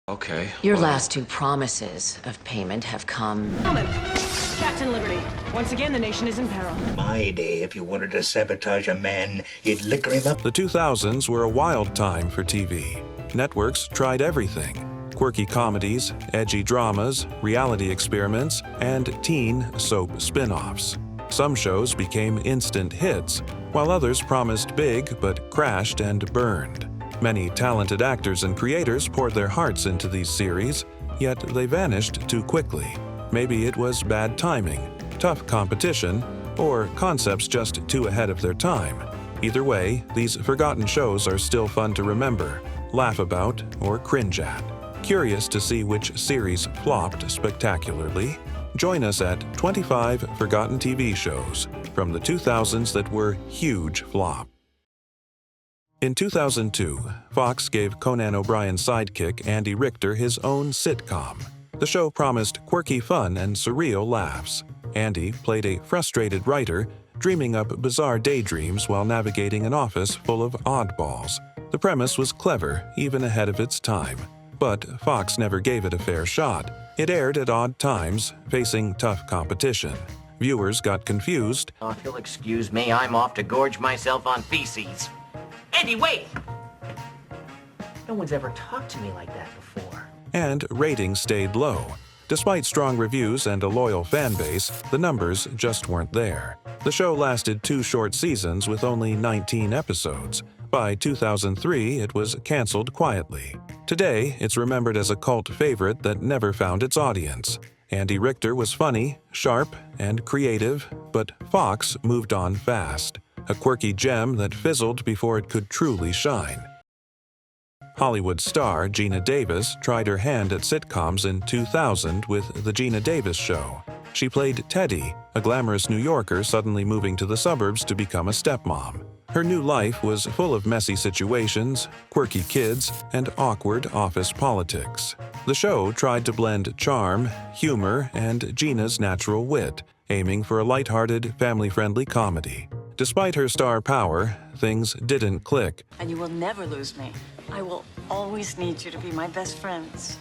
Okay. Your well, last two promises of payment have come. Gentlemen, Captain Liberty. Once again, the nation is in peril. My day, if you wanted to sabotage a man, you'd liquor him up. The 2000s were a wild time for TV. Networks tried everything: quirky comedies, edgy dramas, reality experiments, and teen soap spin-offs. Some shows became instant hits, while others promised big but crashed and burned. Many talented actors and creators poured their hearts into these series, yet they vanished too quickly. Maybe it was bad timing, tough competition, or concepts just too ahead of their time. Either way, these forgotten shows are still fun to remember, laugh about, or cringe at. Curious to see which series flopped spectacularly? Join us at 25 Forgotten TV Shows from the 2000s that were huge flop. In 2002, Fox gave Conan O'Brien's sidekick Andy Richter his own sitcom. The show promised quirky fun and surreal laughs. Andy played a frustrated writer, dreaming up bizarre daydreams while navigating an office full of oddballs. The premise was clever, even ahead of its time. But Fox never gave it a fair shot. It aired at odd times, facing tough competition. Viewers got confused. Oh, if you'll excuse me, I'm off to gorge myself on feces. Andy, wait! No one's ever talked to me like that before. And ratings stayed low. Despite strong reviews and a loyal fan base, the numbers just weren't there. The show lasted 2 short seasons with only 19 episodes. By 2003, it was canceled quietly. Today, it's remembered as a cult favorite that never found its audience. Andy Richter was funny, sharp, and creative, but Fox moved on fast. A quirky gem that fizzled before it could truly shine. Hollywood star Geena Davis tried her hand at sitcoms in 2000 with The Geena Davis Show. She played Teddy, a glamorous New Yorker suddenly moving to the suburbs to become a stepmom. Her new life was full of messy situations, quirky kids, and awkward office politics. The show tried to blend charm, humor, and Gina's natural wit, aiming for a lighthearted, family-friendly comedy. Despite her star power, things didn't click. And you will never lose me. I will always need you to be my best friends.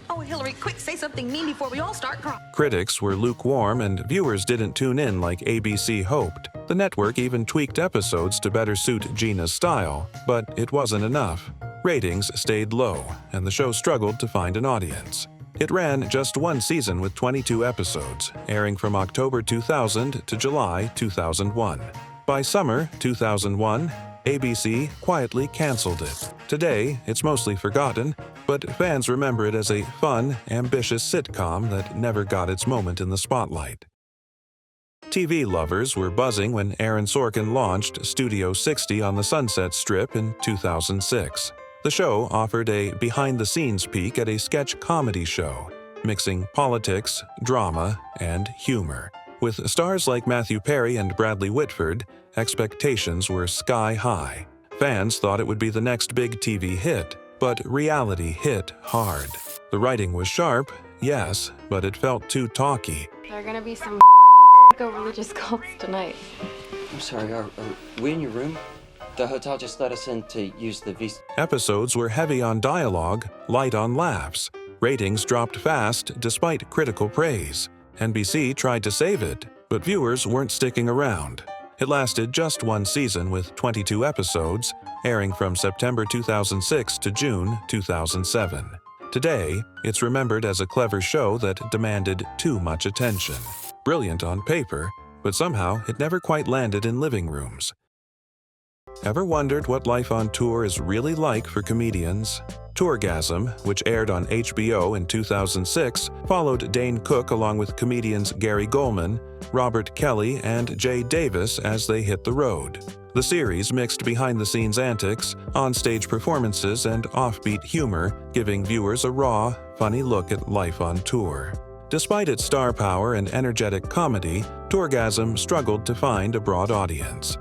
Oh, Hillary, quick, say something mean before we all start crying. Critics were lukewarm and viewers didn't tune in like ABC hoped. The network even tweaked episodes to better suit Gina's style, but it wasn't enough. Ratings stayed low, and the show struggled to find an audience. It ran just 1 season with 22 episodes, airing from October 2000 to July 2001. By summer 2001, ABC quietly canceled it. Today, it's mostly forgotten, but fans remember it as a fun, ambitious sitcom that never got its moment in the spotlight. TV lovers were buzzing when Aaron Sorkin launched Studio 60 on the Sunset Strip in 2006. The show offered a behind-the-scenes peek at a sketch comedy show, mixing politics, drama, and humor. With stars like Matthew Perry and Bradley Whitford, expectations were sky-high. Fans thought it would be the next big TV hit, but reality hit hard. The writing was sharp, yes, but it felt too talky. There are gonna be some religious cults tonight. I'm sorry, are we in your room? The hotel just let us in to use the visa. Episodes were heavy on dialogue, light on laughs. Ratings dropped fast despite critical praise. NBC tried to save it, but viewers weren't sticking around. It lasted just 1 season with 22 episodes, airing from September 2006 to June 2007. Today, it's remembered as a clever show that demanded too much attention. Brilliant on paper, but somehow it never quite landed in living rooms. Ever wondered what life on tour is really like for comedians? Tourgasm, which aired on HBO in 2006, followed Dane Cook along with comedians Gary Goldman, Robert Kelly, and Jay Davis as they hit the road. The series mixed behind-the-scenes antics, on-stage performances, and offbeat humor, giving viewers a raw, funny look at life on tour. Despite its star power and energetic comedy, Tourgasm struggled to find a broad audience.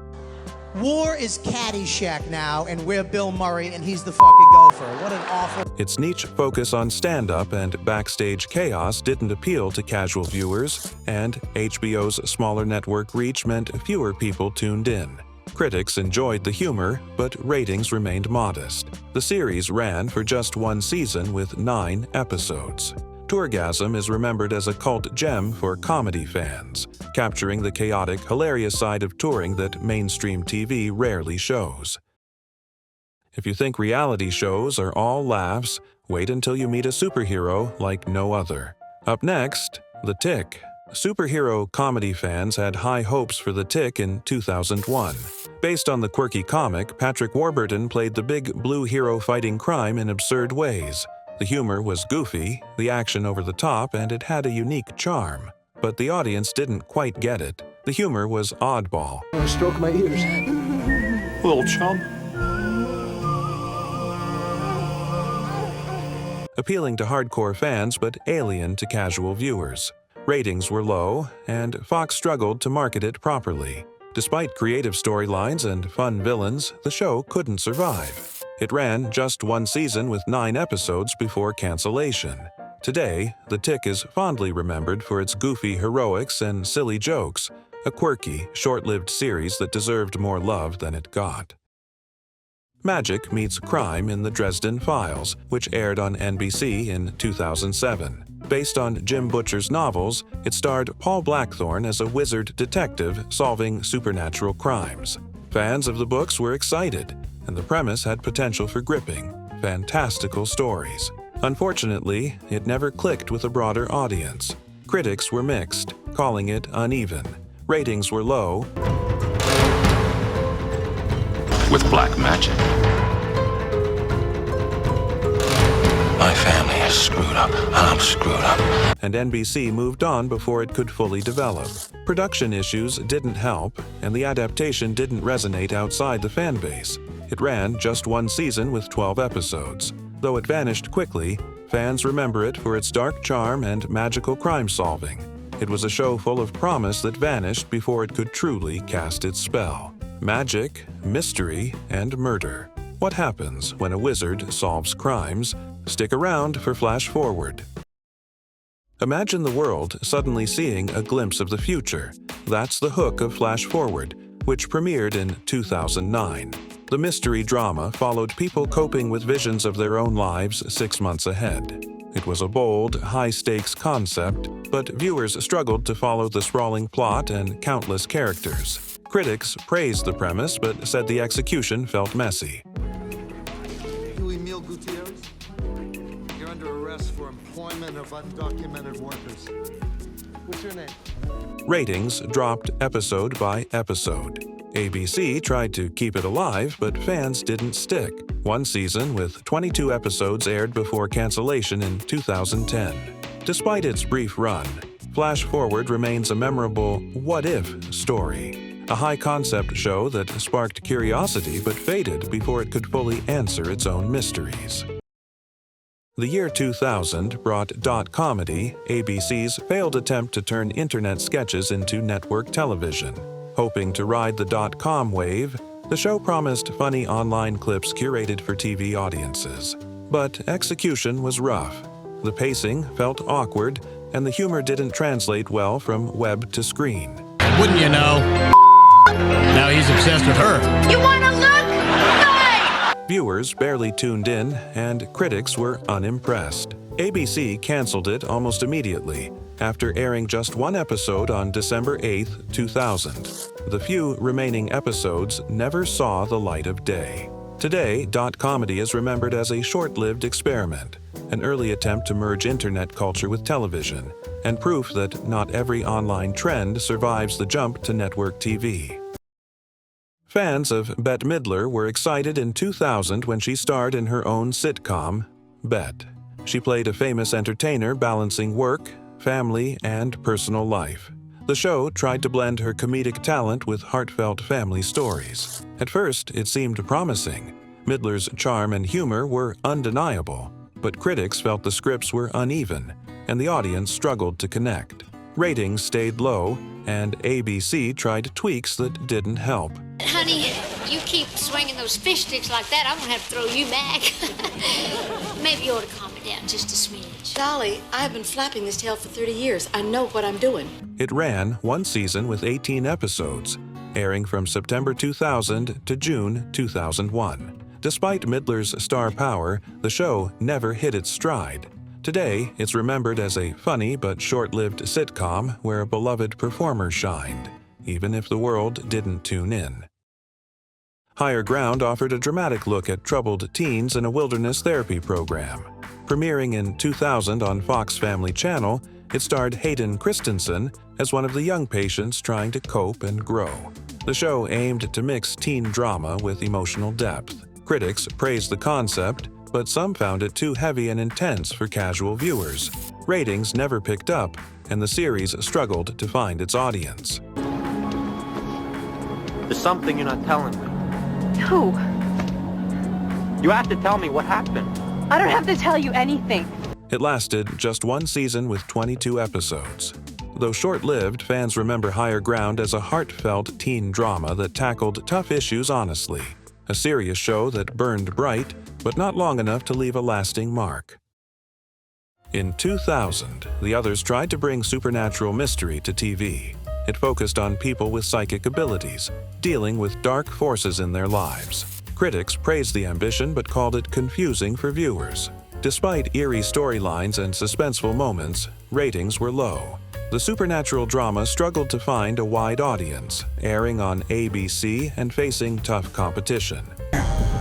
War is Caddyshack now, and we're Bill Murray, and he's the fucking gopher. What an awful... Its niche focus on stand-up and backstage chaos didn't appeal to casual viewers, and HBO's smaller network reach meant fewer people tuned in. Critics enjoyed the humor, but ratings remained modest. The series ran for just one season with 9 episodes. Tourgasm is remembered as a cult gem for comedy fans, capturing the chaotic, hilarious side of touring that mainstream TV rarely shows. If you think reality shows are all laughs, wait until you meet a superhero like no other. Up next, The Tick. Superhero comedy fans had high hopes for The Tick in 2001. Based on the quirky comic, Patrick Warburton played the big blue hero fighting crime in absurd ways. The humor was goofy, the action over the top, and it had a unique charm. But the audience didn't quite get it. The humor was oddball. Stroke my ears. Little chum. Appealing to hardcore fans but alien to casual viewers. Ratings were low, and Fox struggled to market it properly. Despite creative storylines and fun villains, the show couldn't survive. It ran just one season with 9 episodes before cancellation. Today, The Tick is fondly remembered for its goofy heroics and silly jokes, a quirky, short-lived series that deserved more love than it got. Magic meets crime in the Dresden Files, which aired on NBC in 2007. Based on Jim Butcher's novels, it starred Paul Blackthorne as a wizard detective solving supernatural crimes. Fans of the books were excited, and the premise had potential for gripping, fantastical stories. Unfortunately, it never clicked with a broader audience. Critics were mixed, calling it uneven. Ratings were low. With black magic. My family is screwed up, and I'm screwed up. And NBC moved on before it could fully develop. Production issues didn't help, and the adaptation didn't resonate outside the fan base. It ran just one season with 12 episodes. Though it vanished quickly, fans remember it for its dark charm and magical crime solving. It was a show full of promise that vanished before it could truly cast its spell. Magic, mystery, and murder. What happens when a wizard solves crimes? Stick around for Flash Forward. Imagine the world suddenly seeing a glimpse of the future. That's the hook of Flash Forward, which premiered in 2009. The mystery drama followed people coping with visions of their own lives 6 months ahead. It was a bold, high-stakes concept, but viewers struggled to follow the sprawling plot and countless characters. Critics praised the premise, but said the execution felt messy. Gutierrez, you're under arrest for employment of undocumented workers. What's your name? Ratings dropped episode by episode. ABC tried to keep it alive, but fans didn't stick. One season with 22 episodes aired before cancellation in 2010. Despite its brief run, Flash Forward remains a memorable what-if story. A high-concept show that sparked curiosity but faded before it could fully answer its own mysteries. The year 2000 brought Dot Comedy, ABC's failed attempt to turn internet sketches into network television. Hoping to ride the dot-com wave, the show promised funny online clips curated for TV audiences. But execution was rough. The pacing felt awkward, and the humor didn't translate well from web to screen. Wouldn't you know? Now he's obsessed with her. You wanna look? Fine! Viewers barely tuned in, and critics were unimpressed. ABC canceled it almost immediately, after airing just one episode on December 8, 2000. The few remaining episodes never saw the light of day. Today, Dot Comedy is remembered as a short-lived experiment, an early attempt to merge internet culture with television, and proof that not every online trend survives the jump to network TV. Fans of Bette Midler were excited in 2000 when she starred in her own sitcom, Bet. She played a famous entertainer balancing work, family, and personal life. The show tried to blend her comedic talent with heartfelt family stories. At first, it seemed promising. Midler's charm and humor were undeniable, but critics felt the scripts were uneven, and the audience struggled to connect. Ratings stayed low, and ABC tried tweaks that didn't help. Honey, you keep swinging those fish sticks like that, I'm gonna have to throw you back. Maybe you ought to calm it down just a smidge. Dolly, I've been flapping this tail for 30 years. I know what I'm doing. It ran one season with 18 episodes. airing from September 2000 to June 2001. Despite Midler's star power, the show never hit its stride. Today, it's remembered as a funny but short-lived sitcom where a beloved performer shined, even if the world didn't tune in. Higher Ground offered a dramatic look at troubled teens in a wilderness therapy program. Premiering in 2000 on Fox Family Channel, it starred Hayden Christensen as one of the young patients trying to cope and grow. The show aimed to mix teen drama with emotional depth. Critics praised the concept, but some found it too heavy and intense for casual viewers. Ratings never picked up, and the series struggled to find its audience. There's something you're not telling me. Who? You have to tell me what happened. I don't have to tell you anything. It lasted just one season with 22 episodes. Though short-lived, fans remember Higher Ground as a heartfelt teen drama that tackled tough issues honestly. A serious show that burned bright, but not long enough to leave a lasting mark. In 2000, the others tried to bring supernatural mystery to TV. It focused on people with psychic abilities, dealing with dark forces in their lives. Critics praised the ambition but called it confusing for viewers. Despite eerie storylines and suspenseful moments, ratings were low. The supernatural drama struggled to find a wide audience, airing on ABC and facing tough competition.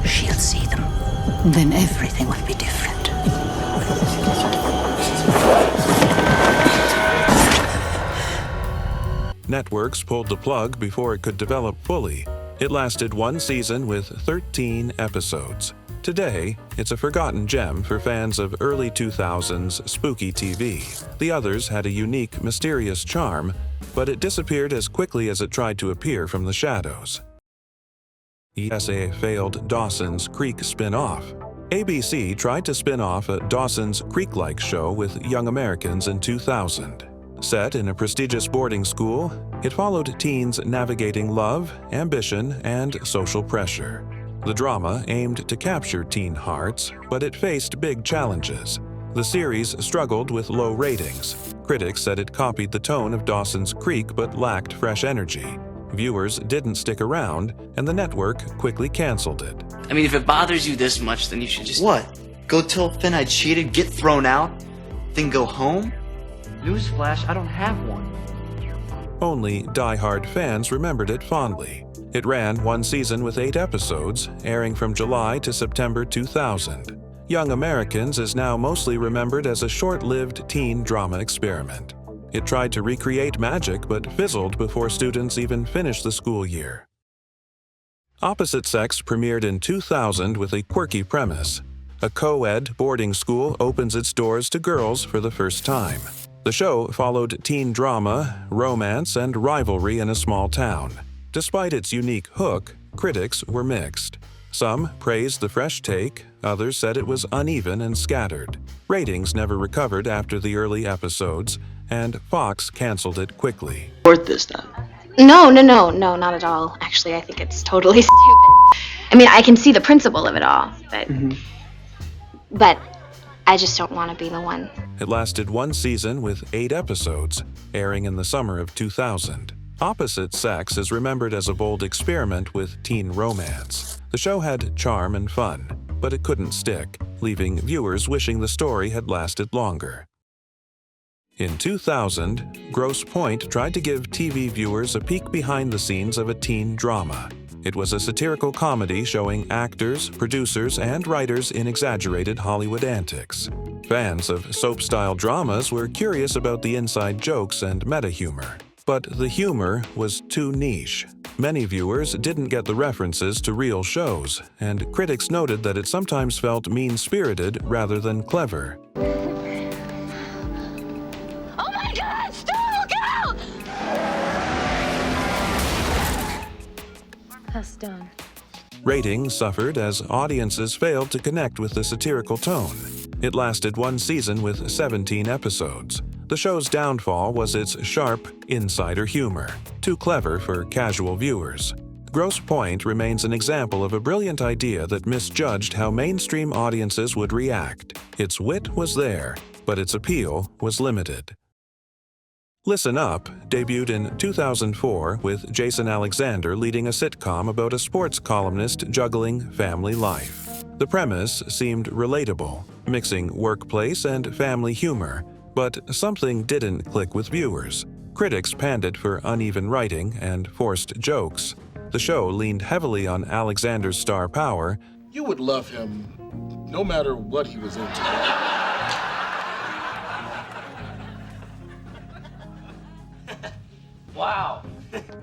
She'll see them. Then everything will be different. Networks pulled the plug before it could develop fully. It lasted one season with 13 episodes. Today, it's a forgotten gem for fans of early 2000s spooky TV. The others had a unique, mysterious charm, but it disappeared as quickly as it tried to appear from the shadows. That failed Dawson's Creek spin-off. ABC tried to spin off a Dawson's Creek-like show with young Americans in 2000. Set in a prestigious boarding school, it followed teens navigating love, ambition, and social pressure. The drama aimed to capture teen hearts, but it faced big challenges. The series struggled with low ratings. Critics said it copied the tone of Dawson's Creek but lacked fresh energy. Viewers didn't stick around, and the network quickly canceled it. I mean, if it bothers you this much, then you should just... What? Go tell Finn I cheated, get thrown out, then go home? Newsflash, I don't have one. Only die-hard fans remembered it fondly. It ran one season with 8 episodes, airing from July to September 2000. Young Americans is now mostly remembered as a short-lived teen drama experiment. It tried to recreate magic but fizzled before students even finished the school year. Opposite Sex premiered in 2000 with a quirky premise. A co-ed boarding school opens its doors to girls for the first time. The show followed teen drama, romance, and rivalry in a small town. Despite its unique hook, critics were mixed. Some praised the fresh take, others said it was uneven and scattered. Ratings never recovered after the early episodes, and Fox canceled it quickly. Support this then? No, not at all. Actually, I think it's totally stupid. I mean, I can see the principle of it all, but I just don't want to be the one. It lasted one season with 8 episodes, airing in the summer of 2000. Opposite Sex is remembered as a bold experiment with teen romance. The show had charm and fun, but it couldn't stick, leaving viewers wishing the story had lasted longer. In 2000, Grosse Pointe tried to give TV viewers a peek behind the scenes of a teen drama. It was a satirical comedy showing actors, producers, and writers in exaggerated Hollywood antics. Fans of soap-style dramas were curious about the inside jokes and meta-humor. But the humor was too niche. Many viewers didn't get the references to real shows, and critics noted that it sometimes felt mean-spirited rather than clever. Oh my God! Stop! Get out! That's done. Ratings suffered as audiences failed to connect with the satirical tone. It lasted one season with 17 episodes. The show's downfall was its sharp, insider humor, too clever for casual viewers. Grosse Pointe remains an example of a brilliant idea that misjudged how mainstream audiences would react. Its wit was there, but its appeal was limited. Listen Up debuted in 2004 with Jason Alexander leading a sitcom about a sports columnist juggling family life. The premise seemed relatable, mixing workplace and family humor, but something didn't click with viewers. Critics panned it for uneven writing and forced jokes. The show leaned heavily on Alexander's star power. You would love him no matter what he was into. Wow.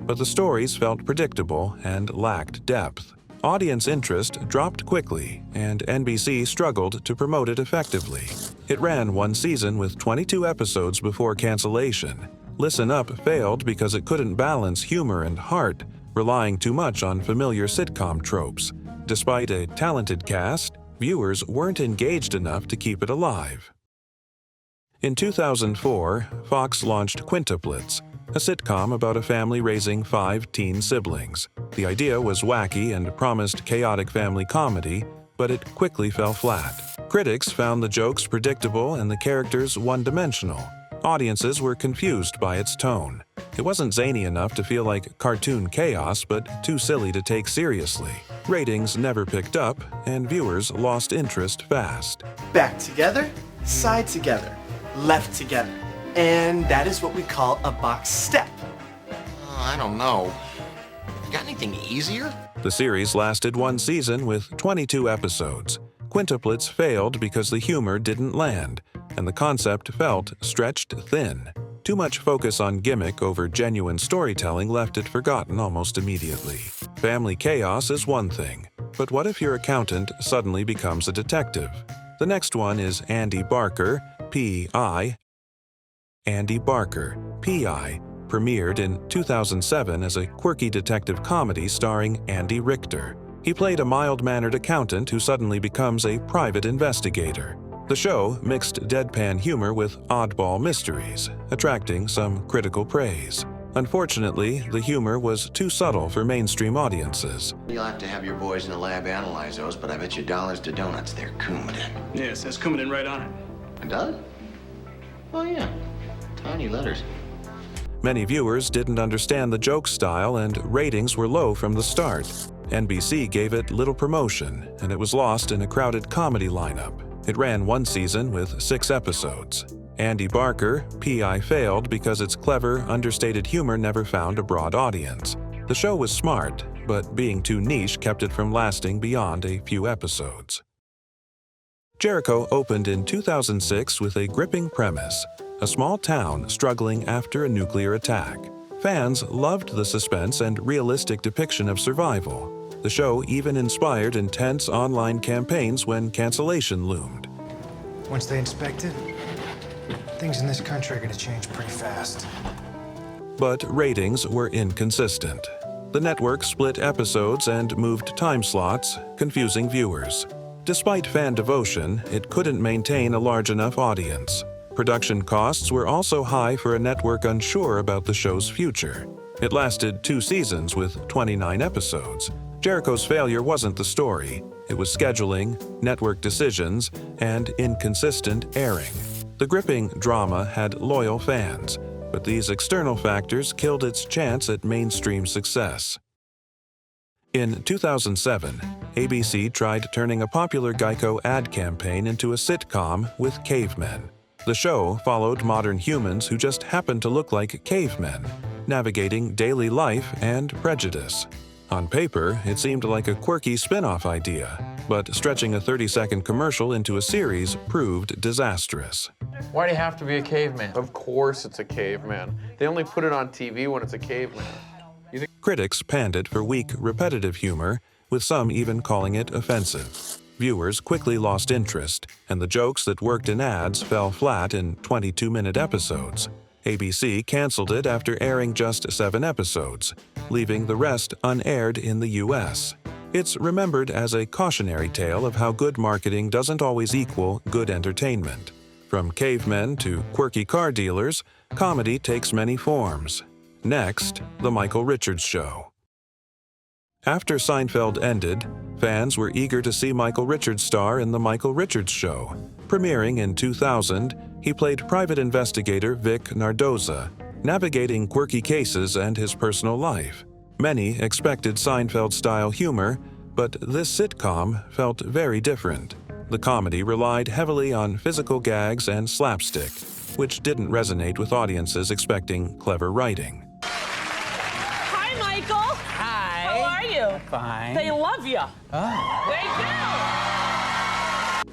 But the stories felt predictable and lacked depth. Audience interest dropped quickly, and NBC struggled to promote it effectively. It ran one season with 22 episodes before cancellation. Listen Up failed because it couldn't balance humor and heart, relying too much on familiar sitcom tropes. Despite a talented cast, viewers weren't engaged enough to keep it alive. In 2004, Fox launched Quintuplets, a sitcom about a family raising 5 teen siblings. The idea was wacky and promised chaotic family comedy, but it quickly fell flat. Critics found the jokes predictable and the characters one-dimensional. Audiences were confused by its tone. It wasn't zany enough to feel like cartoon chaos, but too silly to take seriously. Ratings never picked up, and viewers lost interest fast. Back together, side together, left together. And that is what we call a box step. I don't know. Got anything easier? The series lasted one season with 22 episodes. Quintuplets failed because the humor didn't land, and the concept felt stretched thin. Too much focus on gimmick over genuine storytelling left it forgotten almost immediately. Family chaos is one thing, but what if your accountant suddenly becomes a detective? The next one is Andy Barker, P.I. Andy Barker, P.I. premiered in 2007 as a quirky detective comedy starring Andy Richter. He played a mild-mannered accountant who suddenly becomes a private investigator. The show mixed deadpan humor with oddball mysteries, attracting some critical praise. Unfortunately, the humor was too subtle for mainstream audiences. You'll have to have your boys in the lab analyze those, but I bet you dollars to donuts they're Coumadin. Yeah, it says Coumadin right on it. It does? Oh, yeah. Tiny letters. Many viewers didn't understand the joke style, and ratings were low from the start. NBC gave it little promotion, and it was lost in a crowded comedy lineup. It ran one season with 6 episodes. Andy Barker, P.I. failed because its clever, understated humor never found a broad audience. The show was smart, but being too niche kept it from lasting beyond a few episodes. Jericho opened in 2006 with a gripping premise: a small town struggling after a nuclear attack. Fans loved the suspense and realistic depiction of survival. The show even inspired intense online campaigns when cancellation loomed. Once they inspect it, things in this country are going to change pretty fast. But ratings were inconsistent. The network split episodes and moved time slots, confusing viewers. Despite fan devotion, it couldn't maintain a large enough audience. Production costs were also high for a network unsure about the show's future. It lasted 2 seasons with 29 episodes. Jericho's failure wasn't the story. It was scheduling, network decisions, and inconsistent airing. The gripping drama had loyal fans, but these external factors killed its chance at mainstream success. In 2007, ABC tried turning a popular Geico ad campaign into a sitcom with cavemen. The show followed modern humans who just happened to look like cavemen, navigating daily life and prejudice. On paper, it seemed like a quirky spin-off idea, but stretching a 30-second commercial into a series proved disastrous. Why do you have to be a caveman? Of course it's a caveman. They only put it on TV when it's a caveman. Critics panned it for weak, repetitive humor, with some even calling it offensive. Viewers quickly lost interest, and the jokes that worked in ads fell flat in 22-minute episodes. ABC canceled it after airing just 7 episodes, leaving the rest unaired in the U.S. It's remembered as a cautionary tale of how good marketing doesn't always equal good entertainment. From cavemen to quirky car dealers, comedy takes many forms. Next, The Michael Richards Show. After Seinfeld ended, fans were eager to see Michael Richards star in The Michael Richards Show. Premiering in 2000, he played private investigator Vic Nardoza. navigating quirky cases and his personal life. Many expected Seinfeld-style humor, but this sitcom felt very different. The comedy relied heavily on physical gags and slapstick, which didn't resonate with audiences expecting clever writing. Hi, Michael. Hi. How are you? Fine. They love you. Oh. They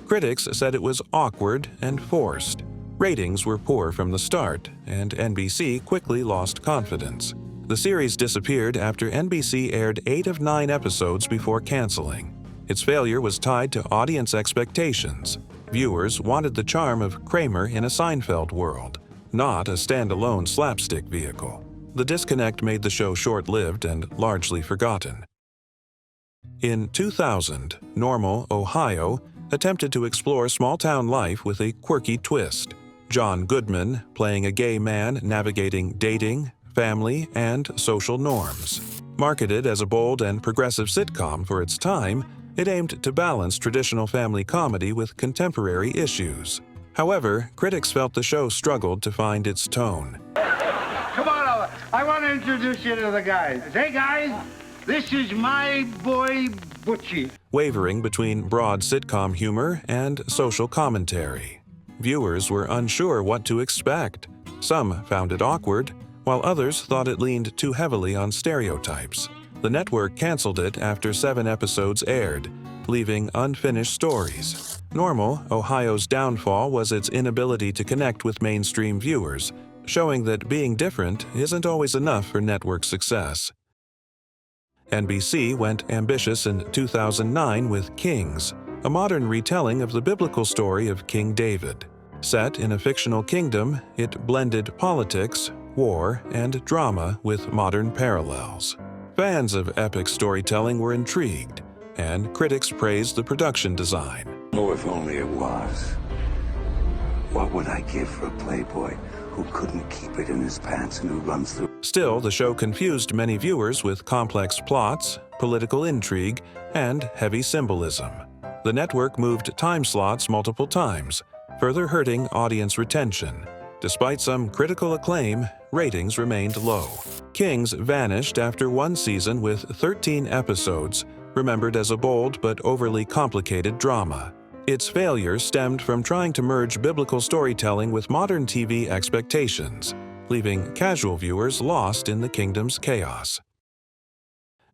do. Critics said it was awkward and forced. Ratings were poor from the start, and NBC quickly lost confidence. The series disappeared after NBC aired 8 of 9 episodes before canceling. Its failure was tied to audience expectations. Viewers wanted the charm of Kramer in a Seinfeld world, not a standalone slapstick vehicle. The disconnect made the show short-lived and largely forgotten. In 2000, Normal, Ohio, attempted to explore small-town life with a quirky twist. John Goodman, playing a gay man navigating dating, family, and social norms. Marketed as a bold and progressive sitcom for its time, it aimed to balance traditional family comedy with contemporary issues. However, critics felt the show struggled to find its tone. Come on, I want to introduce you to the guys. Hey, guys, this is my boy, Butchie. Wavering between broad sitcom humor and social commentary. Viewers were unsure what to expect. Some found it awkward, while others thought it leaned too heavily on stereotypes. The network canceled it after 7 episodes aired, leaving unfinished stories. Normal, Ohio's downfall was its inability to connect with mainstream viewers, showing that being different isn't always enough for network success. NBC went ambitious in 2009 with Kings, a modern retelling of the biblical story of King David. Set in a fictional kingdom, it blended politics, war, and drama with modern parallels. Fans of epic storytelling were intrigued, and critics praised the production design. Oh, if only it was. What would I give for a playboy who couldn't keep it in his pants and who runs through... Still, the show confused many viewers with complex plots, political intrigue, and heavy symbolism. The network moved time slots multiple times, further hurting audience retention. Despite some critical acclaim, ratings remained low. Kings vanished after 1 season with 13 episodes, remembered as a bold but overly complicated drama. Its failure stemmed from trying to merge biblical storytelling with modern TV expectations, leaving casual viewers lost in the kingdom's chaos.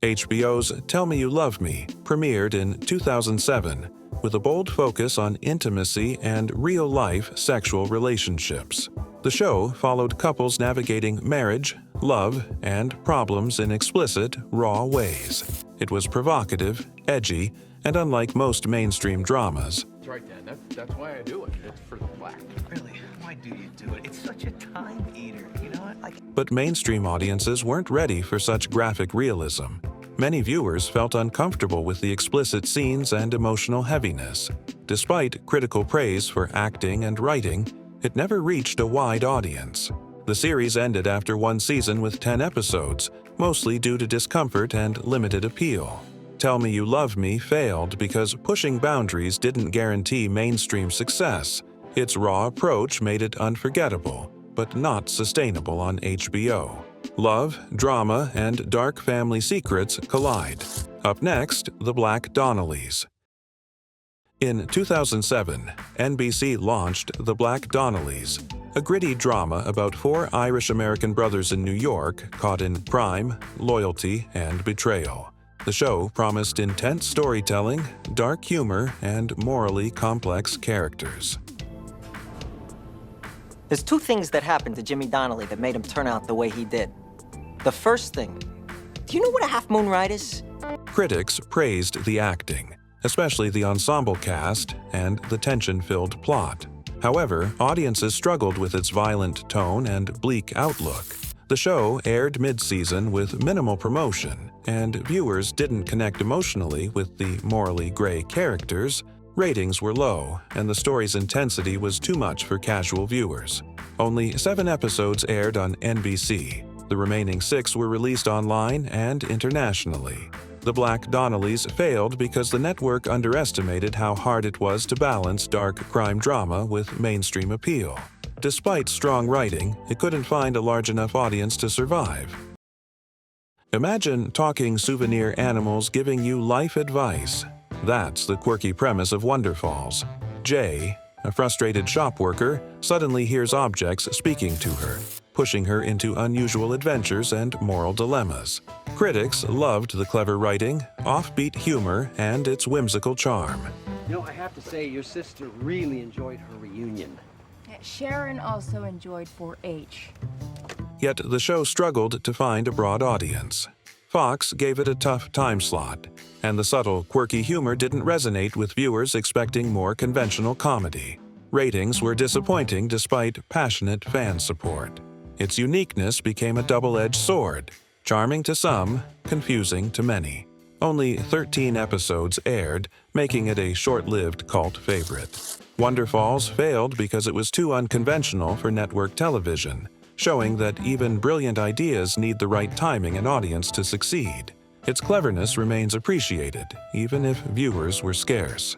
HBO's Tell Me You Love Me premiered in 2007 with a bold focus on intimacy and real-life sexual relationships. The show followed couples navigating marriage, love, and problems in explicit, raw ways. It was provocative, edgy, and unlike most mainstream dramas. That's right, Dad. That's why I do it. It's for the plaque. Really? Why do you do it? It's such a time eater. You know what? But mainstream audiences weren't ready for such graphic realism. Many viewers felt uncomfortable with the explicit scenes and emotional heaviness. Despite critical praise for acting and writing, it never reached a wide audience. The series ended after 1 season with 10 episodes, mostly due to discomfort and limited appeal. Tell Me You Love Me failed because pushing boundaries didn't guarantee mainstream success. Its raw approach made it unforgettable, but not sustainable on HBO. Love, drama, and dark family secrets collide. Up next, The Black Donnellys. In 2007, NBC launched The Black Donnellys, a gritty drama about 4 Irish-American brothers in New York caught in crime, loyalty, and betrayal. The show promised intense storytelling, dark humor, and morally complex characters. There's 2 things that happened to Jimmy Donnelly that made him turn out the way he did. The first thing, do you know what a half-moon ride is? Critics praised the acting, especially the ensemble cast and the tension-filled plot. However, audiences struggled with its violent tone and bleak outlook. The show aired mid-season with minimal promotion, and viewers didn't connect emotionally with the morally gray characters. Ratings were low, and the story's intensity was too much for casual viewers. Only 7 episodes aired on NBC. The remaining 6 were released online and internationally. The Black Donnellys failed because the network underestimated how hard it was to balance dark crime drama with mainstream appeal. Despite strong writing, it couldn't find a large enough audience to survive. Imagine talking souvenir animals giving you life advice. That's the quirky premise of Wonderfalls. Jay, a frustrated shop worker, suddenly hears objects speaking to her, pushing her into unusual adventures and moral dilemmas. Critics loved the clever writing, offbeat humor, and its whimsical charm. You know, I have to say, your sister really enjoyed her reunion. Sharon also enjoyed 4-H. Yet the show struggled to find a broad audience. Fox gave it a tough time slot, and the subtle, quirky humor didn't resonate with viewers expecting more conventional comedy. Ratings were disappointing despite passionate fan support. Its uniqueness became a double-edged sword, charming to some, confusing to many. Only 13 episodes aired, making it a short-lived cult favorite. Wonderfalls failed because it was too unconventional for network television, showing that even brilliant ideas need the right timing and audience to succeed. Its cleverness remains appreciated, even if viewers were scarce.